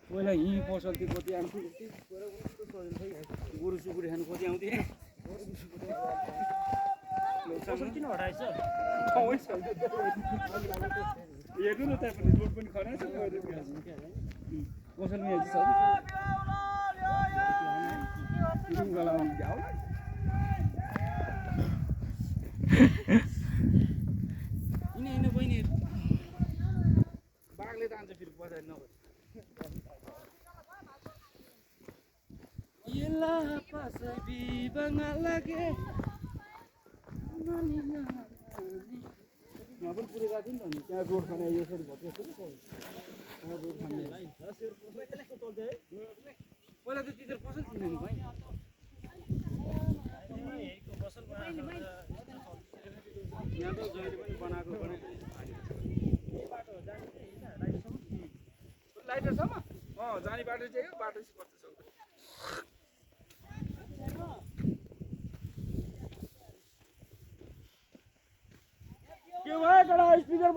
पहिला हिँ पसल्थ्यो कति आउँथ्यो गोरु सुकुरी खानु कति आउँथ्यो किन हटाएछ हेर्नु न त्यहाँ रोड पनि खराब छ पसल मियाजी छ हिँड बहिनी बाघले तान्छ फेरि पछाडि नभए यहाँ पनि पुरै गएको थियो नि त अनि त्यहाँ रोड खनायो यसरी भत्यो रोड खनायो पहिला त टिचर पसल थिएन नि भाइ यहाँ त जहिले पनि बनाएको लाइटरसम्म जाने बाटो चाहिँ बाटो चाहिँ कस्तो छ के भयो केटा स्पिकर